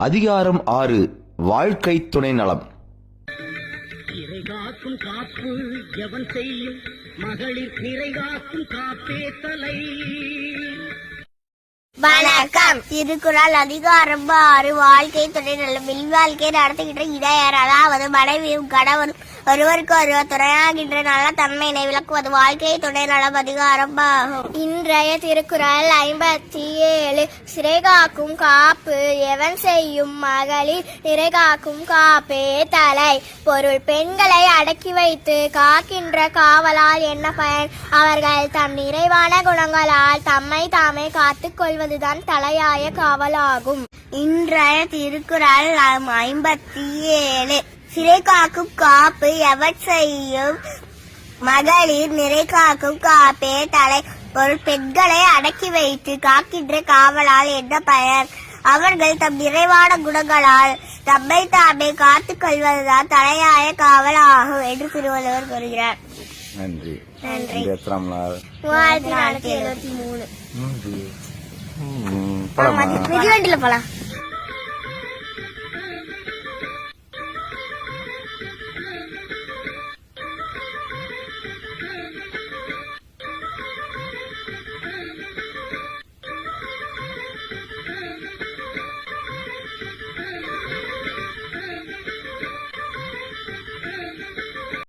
அதிகாரம் 6 வாழ்க்கை துணை நலம். நிறைகாக்கும் காப்பு எவன் செய்யும் மகளிர் நிறைகாக்கும் காப்பே தலை. வணக்கம். திருக்குறள் அதிகாரம் 6 வாழ்க்கை துணை நலம். இல்வாழ்க்கை நடத்துகின்ற இடையர், அதாவது மனைவியும் கணவனும் ஒருவருக்கு ஒருவர் துணையாகின்ற நல்ல தன்மையினை விளக்குவது வாழ்க்கை துணை நலம் அதிகாரம் ஆகும். இன்றைய திருக்குறள் 57. சிறைகாக்கும் காப்பு எவன் செய்யும் மகளிர் நிறைகாக்கும் காப்பே தலை. பொருள்: பெண்களை அடக்கி வைத்து காக்கின்ற காவலால் என்ன பயன்? அவர்கள் தம் நிறைவான குணங்களால் தம்மை தாமே காத்துக் கொள்வதுதான் தலையாய காவலாகும். இன்றைய திருக்குறள் 57. சிறை காக்கும் காப்பு எவர் செய்யும் மகளிர் நிறை காக்கும் காப்பே தலை. பொருள்: பெண்களை அடக்கி வைத்து காக்கின்ற காவலால் என்ன பயன்? அவர்கள் தம் நிறைவான குணங்களால் தம்மை தாமே காத்துக் கொள்வதுதான் தலையாய காவல் ஆகும் என்று திருவள்ளுவர் கூறுகிறார். நன்றி. நன்றி. 3473. போலாம். மிதிவண்டியில போலாம்.